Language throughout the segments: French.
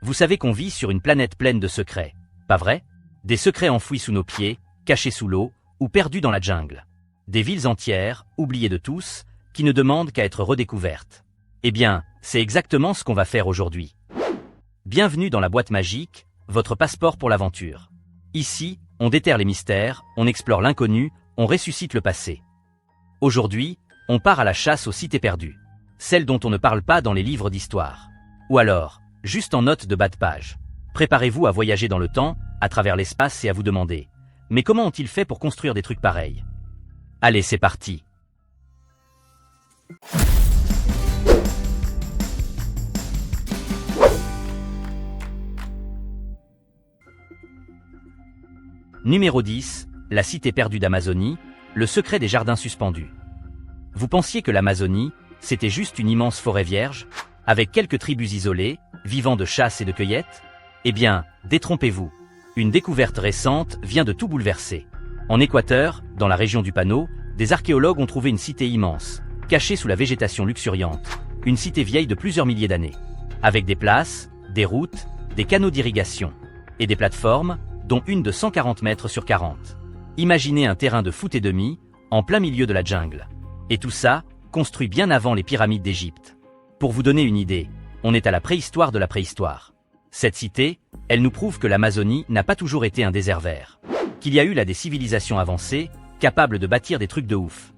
Vous savez qu'on vit sur une planète pleine de secrets, pas vrai? Des secrets enfouis sous nos pieds, cachés sous l'eau, ou perdus dans la jungle. Des villes entières, oubliées de tous, qui ne demandent qu'à être redécouvertes. Eh bien, c'est exactement ce qu'on va faire aujourd'hui. Bienvenue dans la boîte magique, votre passeport pour l'aventure. Ici, on déterre les mystères, on explore l'inconnu, on ressuscite le passé. Aujourd'hui, on part à la chasse aux cités perdues. Celles dont on ne parle pas dans les livres d'histoire. Ou alors, juste en note de bas de page. Préparez-vous à voyager dans le temps, à travers l'espace et à vous demander « Mais comment ont-ils fait pour construire des trucs pareils ?» Allez, c'est parti. Numéro 10, la cité perdue d'Amazonie, le secret des jardins suspendus. Vous pensiez que l'Amazonie, c'était juste une immense forêt vierge, avec quelques tribus isolées, vivant de chasse et de cueillette? Eh bien, détrompez-vous. Une découverte récente vient de tout bouleverser. En Équateur, dans la région du Pano, des archéologues ont trouvé une cité immense, cachée sous la végétation luxuriante, une cité vieille de plusieurs milliers d'années, avec des places, des routes, des canaux d'irrigation, et des plateformes, dont une de 140 mètres sur 40. Imaginez un terrain de foot et demi, en plein milieu de la jungle. Et tout ça, construit bien avant les pyramides d'Égypte. Pour vous donner une idée, on est à la préhistoire de la préhistoire. Cette cité, elle nous prouve que l'Amazonie n'a pas toujours été un désert vert. Qu'il y a eu là des civilisations avancées, capables de bâtir des trucs de ouf.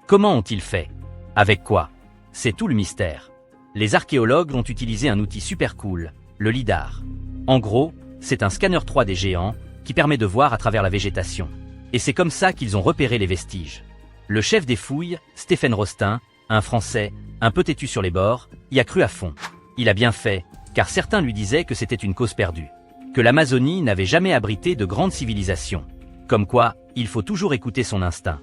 Comment ont-ils fait? Avec quoi? C'est tout le mystère. Les archéologues ont utilisé un outil super cool, le lidar. En gros, c'est un scanner 3D géant qui permet de voir à travers la végétation. Et c'est comme ça qu'ils ont repéré les vestiges. Le chef des fouilles, Stéphane Rostin, un Français, un peu têtu sur les bords, y a cru à fond. Il a bien fait, car certains lui disaient que c'était une cause perdue. Que l'Amazonie n'avait jamais abrité de grandes civilisations. Comme quoi, il faut toujours écouter son instinct.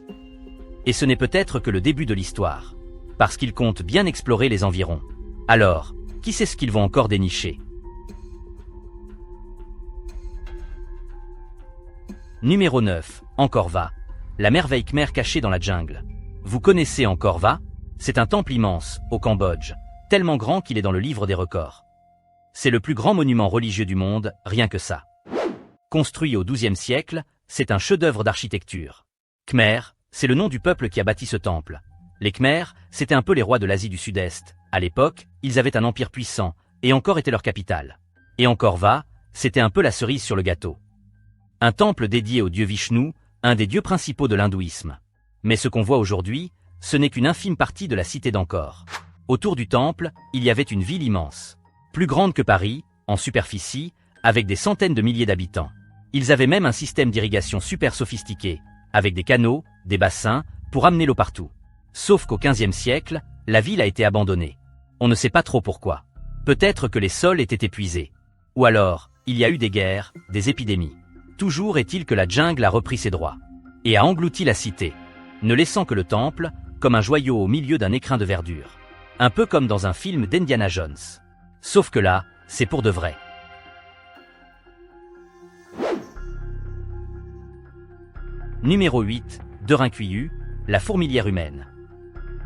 Et ce n'est peut-être que le début de l'histoire. Parce qu'ils comptent bien explorer les environs. Alors, qui sait ce qu'ils vont encore dénicher? Numéro 9, Angkor Wat. La merveille khmère cachée dans la jungle. Vous connaissez Angkor Wat? C'est un temple immense, au Cambodge, tellement grand qu'il est dans le livre des records. C'est le plus grand monument religieux du monde, rien que ça. Construit au XIIe siècle, c'est un chef-d'œuvre d'architecture. Khmer, c'est le nom du peuple qui a bâti ce temple. Les Khmers, c'était un peu les rois de l'Asie du Sud-Est. À l'époque, ils avaient un empire puissant, et Angkor était leur capitale. Et Angkor Wat, c'était un peu la cerise sur le gâteau. Un temple dédié au dieu Vishnu, un des dieux principaux de l'hindouisme. Mais ce qu'on voit aujourd'hui, ce n'est qu'une infime partie de la cité d'Angkor. Autour du temple, il y avait une ville immense. Plus grande que Paris, en superficie, avec des centaines de milliers d'habitants. Ils avaient même un système d'irrigation super sophistiqué, avec des canaux, des bassins, pour amener l'eau partout. Sauf qu'au XVe siècle, la ville a été abandonnée. On ne sait pas trop pourquoi. Peut-être que les sols étaient épuisés. Ou alors, il y a eu des guerres, des épidémies. Toujours est-il que la jungle a repris ses droits. Et a englouti la cité. Ne laissant que le temple, comme un joyau au milieu d'un écrin de verdure. Un peu comme dans un film d'Indiana Jones. Sauf que là, c'est pour de vrai. Numéro 8, Derinkuyu, la fourmilière humaine.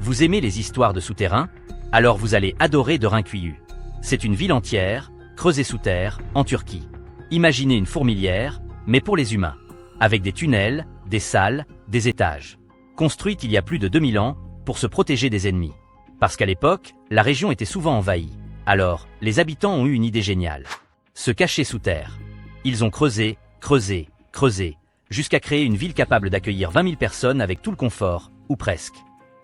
Vous aimez les histoires de souterrains? Alors vous allez adorer Derinkuyu. C'est une ville entière, creusée sous terre, en Turquie. Imaginez une fourmilière, mais pour les humains. Avec des tunnels, des salles, des étages. Construite il y a plus de 2000 ans, pour se protéger des ennemis. Parce qu'à l'époque, la région était souvent envahie. Alors, les habitants ont eu une idée géniale. Se cacher sous terre. Ils ont creusé, creusé, creusé, jusqu'à créer une ville capable d'accueillir 20 000 personnes avec tout le confort, ou presque.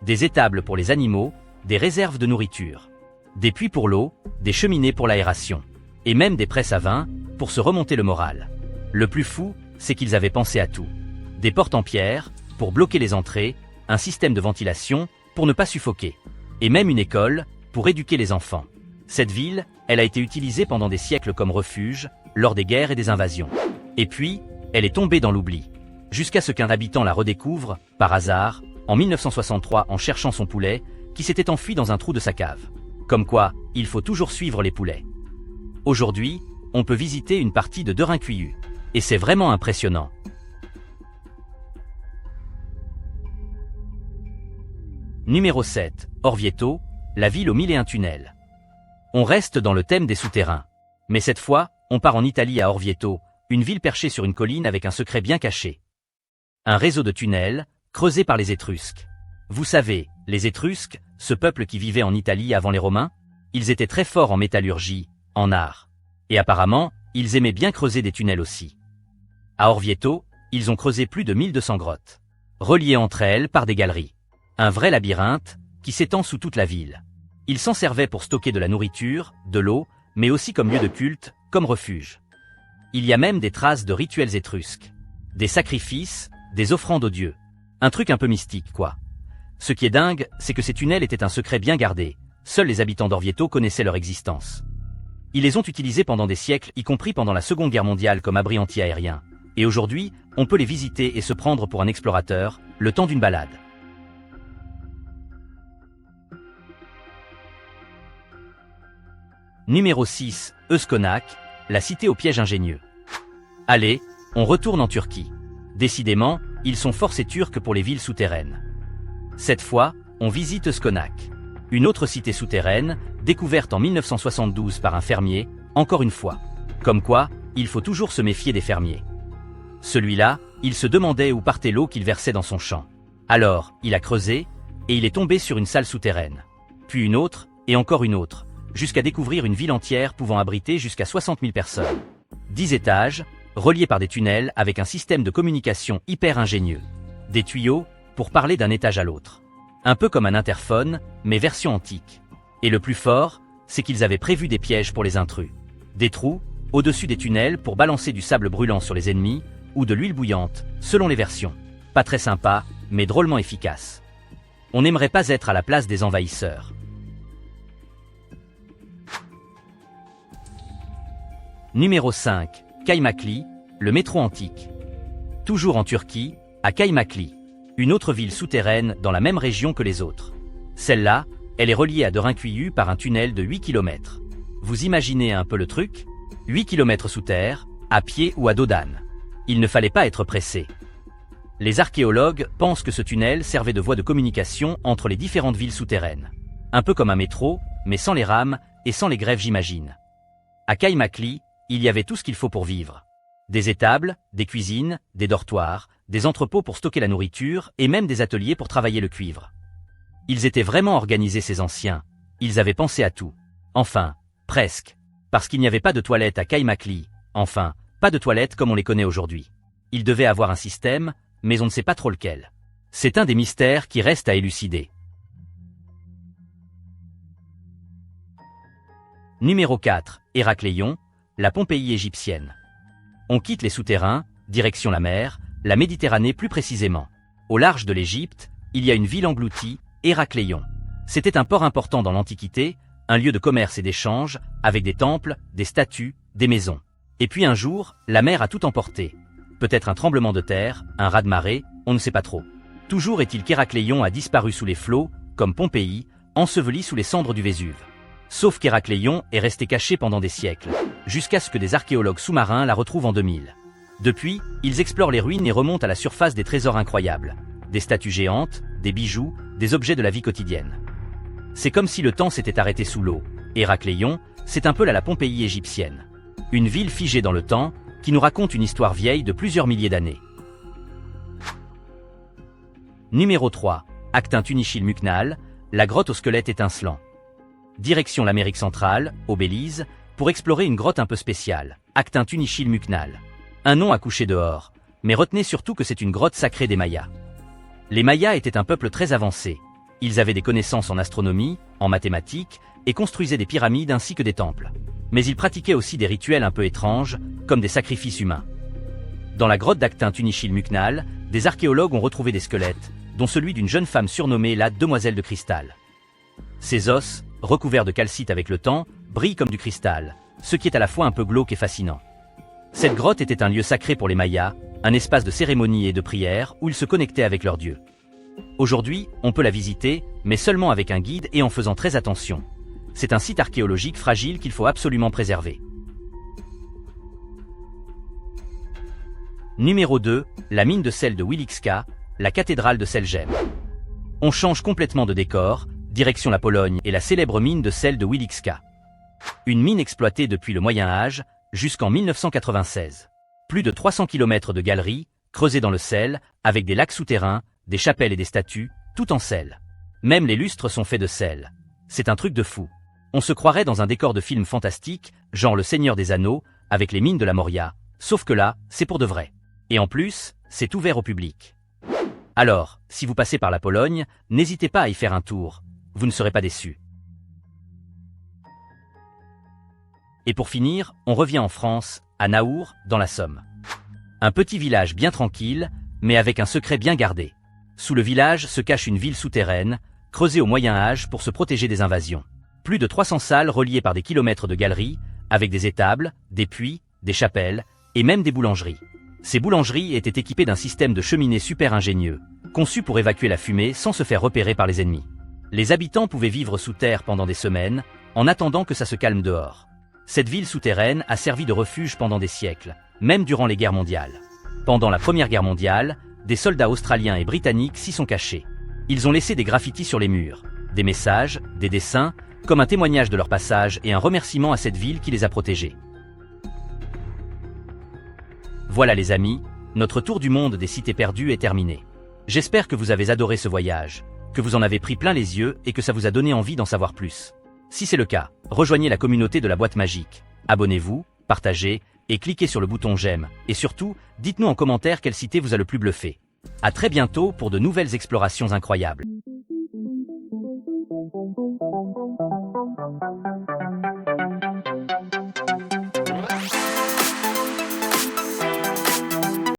Des étables pour les animaux, des réserves de nourriture. Des puits pour l'eau, des cheminées pour l'aération. Et même des presses à vin, pour se remonter le moral. Le plus fou, c'est qu'ils avaient pensé à tout. Des portes en pierre, pour bloquer les entrées, un système de ventilation, pour ne pas suffoquer. Et même une école, pour éduquer les enfants. Cette ville, elle a été utilisée pendant des siècles comme refuge, lors des guerres et des invasions. Et puis, elle est tombée dans l'oubli. Jusqu'à ce qu'un habitant la redécouvre, par hasard, en 1963 en cherchant son poulet, qui s'était enfui dans un trou de sa cave. Comme quoi, il faut toujours suivre les poulets. Aujourd'hui, on peut visiter une partie de Derinkuyu. Et c'est vraiment impressionnant. Numéro 7, Orvieto, la ville aux 1001 tunnels. On reste dans le thème des souterrains. Mais cette fois, on part en Italie à Orvieto, une ville perchée sur une colline avec un secret bien caché. Un réseau de tunnels, creusés par les Étrusques. Vous savez, les Étrusques, ce peuple qui vivait en Italie avant les Romains, ils étaient très forts en métallurgie, en art. Et apparemment, ils aimaient bien creuser des tunnels aussi. À Orvieto, ils ont creusé plus de 1200 grottes, reliées entre elles par des galeries. Un vrai labyrinthe, qui s'étend sous toute la ville. Ils s'en servaient pour stocker de la nourriture, de l'eau, mais aussi comme lieu de culte, comme refuge. Il y a même des traces de rituels étrusques. Des sacrifices, des offrandes aux dieux. Un truc un peu mystique, quoi. Ce qui est dingue, c'est que ces tunnels étaient un secret bien gardé. Seuls les habitants d'Orvieto connaissaient leur existence. Ils les ont utilisés pendant des siècles, y compris pendant la Seconde Guerre mondiale comme abri anti-aérien. Et aujourd'hui, on peut les visiter et se prendre pour un explorateur, le temps d'une balade. Numéro 6, Euskonak, la cité au piège ingénieux. Allez, on retourne en Turquie. Décidément, ils sont forcés turcs pour les villes souterraines. Cette fois, on visite Euskonak. Une autre cité souterraine, découverte en 1972 par un fermier, encore une fois. Comme quoi, il faut toujours se méfier des fermiers. Celui-là, il se demandait où partait l'eau qu'il versait dans son champ. Alors, il a creusé, et il est tombé sur une salle souterraine. Puis une autre, et encore une autre, jusqu'à découvrir une ville entière pouvant abriter jusqu'à 60 000 personnes. 10 étages, reliés par des tunnels avec un système de communication hyper ingénieux. Des tuyaux, pour parler d'un étage à l'autre. Un peu comme un interphone, mais version antique. Et le plus fort, c'est qu'ils avaient prévu des pièges pour les intrus. Des trous, au-dessus des tunnels pour balancer du sable brûlant sur les ennemis, ou de l'huile bouillante, selon les versions. Pas très sympa, mais drôlement efficace. On n'aimerait pas être à la place des envahisseurs. Numéro 5, Kaymakli, le métro antique. Toujours en Turquie, à Kaymakli. Une autre ville souterraine dans la même région que les autres. Celle-là, elle est reliée à Derinkuyu par un tunnel de 8 km. Vous imaginez un peu le truc? 8 km sous terre, à pied ou à dos d'âne. Il ne fallait pas être pressé. Les archéologues pensent que ce tunnel servait de voie de communication entre les différentes villes souterraines. Un peu comme un métro, mais sans les rames et sans les grèves j'imagine. À Kaymakli, il y avait tout ce qu'il faut pour vivre. Des étables, des cuisines, des dortoirs, des entrepôts pour stocker la nourriture et même des ateliers pour travailler le cuivre. Ils étaient vraiment organisés ces anciens, ils avaient pensé à tout. Enfin, presque. Parce qu'il n'y avait pas de toilettes à Kaymakli, enfin, pas de toilettes comme on les connaît aujourd'hui. Ils devaient avoir un système, mais on ne sait pas trop lequel. C'est un des mystères qui reste à élucider. Numéro 4, Héracléon, la Pompéi égyptienne. On quitte les souterrains, direction la mer, la Méditerranée plus précisément. Au large de l'Égypte, il y a une ville engloutie, Héracléon. C'était un port important dans l'Antiquité, un lieu de commerce et d'échange, avec des temples, des statues, des maisons. Et puis un jour, la mer a tout emporté. Peut-être un tremblement de terre, un raz-de-marée, on ne sait pas trop. Toujours est-il qu'Héracléon a disparu sous les flots, comme Pompéi, enseveli sous les cendres du Vésuve. Sauf qu'Héracléon est resté caché pendant des siècles, jusqu'à ce que des archéologues sous-marins la retrouvent en 2000. Depuis, ils explorent les ruines et remontent à la surface des trésors incroyables. Des statues géantes, des bijoux, des objets de la vie quotidienne. C'est comme si le temps s'était arrêté sous l'eau. Héracléon, c'est un peu la Pompéi égyptienne. Une ville figée dans le temps, qui nous raconte une histoire vieille de plusieurs milliers d'années. Numéro 3, Aktin-Tunishil-Muknal, la grotte au squelette étincelant. Direction l'Amérique centrale, au Belize, pour explorer une grotte un peu spéciale, Aktin-Tunishil-Muknal. Un nom à coucher dehors, mais retenez surtout que c'est une grotte sacrée des Mayas. Les Mayas étaient un peuple très avancé. Ils avaient des connaissances en astronomie, en mathématiques, et construisaient des pyramides ainsi que des temples. Mais ils pratiquaient aussi des rituels un peu étranges, comme des sacrifices humains. Dans la grotte d'Aktin-Tunishil-Muknal, des archéologues ont retrouvé des squelettes, dont celui d'une jeune femme surnommée la Demoiselle de Cristal. Ses os, recouverts de calcite avec le temps, brillent comme du cristal, ce qui est à la fois un peu glauque et fascinant. Cette grotte était un lieu sacré pour les Mayas, un espace de cérémonie et de prière où ils se connectaient avec leur dieu. Aujourd'hui, on peut la visiter, mais seulement avec un guide et en faisant très attention. C'est un site archéologique fragile qu'il faut absolument préserver. Numéro 2, la mine de sel de Wieliczka, la cathédrale de Selgem. On change complètement de décor, direction la Pologne et la célèbre mine de sel de Wieliczka. Une mine exploitée depuis le Moyen Âge jusqu'en 1996. Plus de 300 km de galeries, creusées dans le sel, avec des lacs souterrains, des chapelles et des statues, tout en sel. Même les lustres sont faits de sel. C'est un truc de fou. On se croirait dans un décor de film fantastique, genre Le Seigneur des Anneaux, avec les mines de la Moria, sauf que là, c'est pour de vrai. Et en plus, c'est ouvert au public. Alors, si vous passez par la Pologne, n'hésitez pas à y faire un tour, vous ne serez pas déçus. Et pour finir, on revient en France, à Naour, dans la Somme. Un petit village bien tranquille, mais avec un secret bien gardé. Sous le village se cache une ville souterraine, creusée au Moyen Âge pour se protéger des invasions. Plus de 300 salles reliées par des kilomètres de galeries, avec des étables, des puits, des chapelles, et même des boulangeries. Ces boulangeries étaient équipées d'un système de cheminées super ingénieux, conçu pour évacuer la fumée sans se faire repérer par les ennemis. Les habitants pouvaient vivre sous terre pendant des semaines, en attendant que ça se calme dehors. Cette ville souterraine a servi de refuge pendant des siècles, même durant les guerres mondiales. Pendant la Première Guerre mondiale, des soldats australiens et britanniques s'y sont cachés. Ils ont laissé des graffitis sur les murs, des messages, des dessins, comme un témoignage de leur passage et un remerciement à cette ville qui les a protégés. Voilà les amis, notre tour du monde des cités perdues est terminé. J'espère que vous avez adoré ce voyage, que vous en avez pris plein les yeux et que ça vous a donné envie d'en savoir plus. Si c'est le cas, rejoignez la communauté de la boîte magique, abonnez-vous, partagez et cliquez sur le bouton j'aime, et surtout, dites-nous en commentaire quelle cité vous a le plus bluffé. À très bientôt pour de nouvelles explorations incroyables.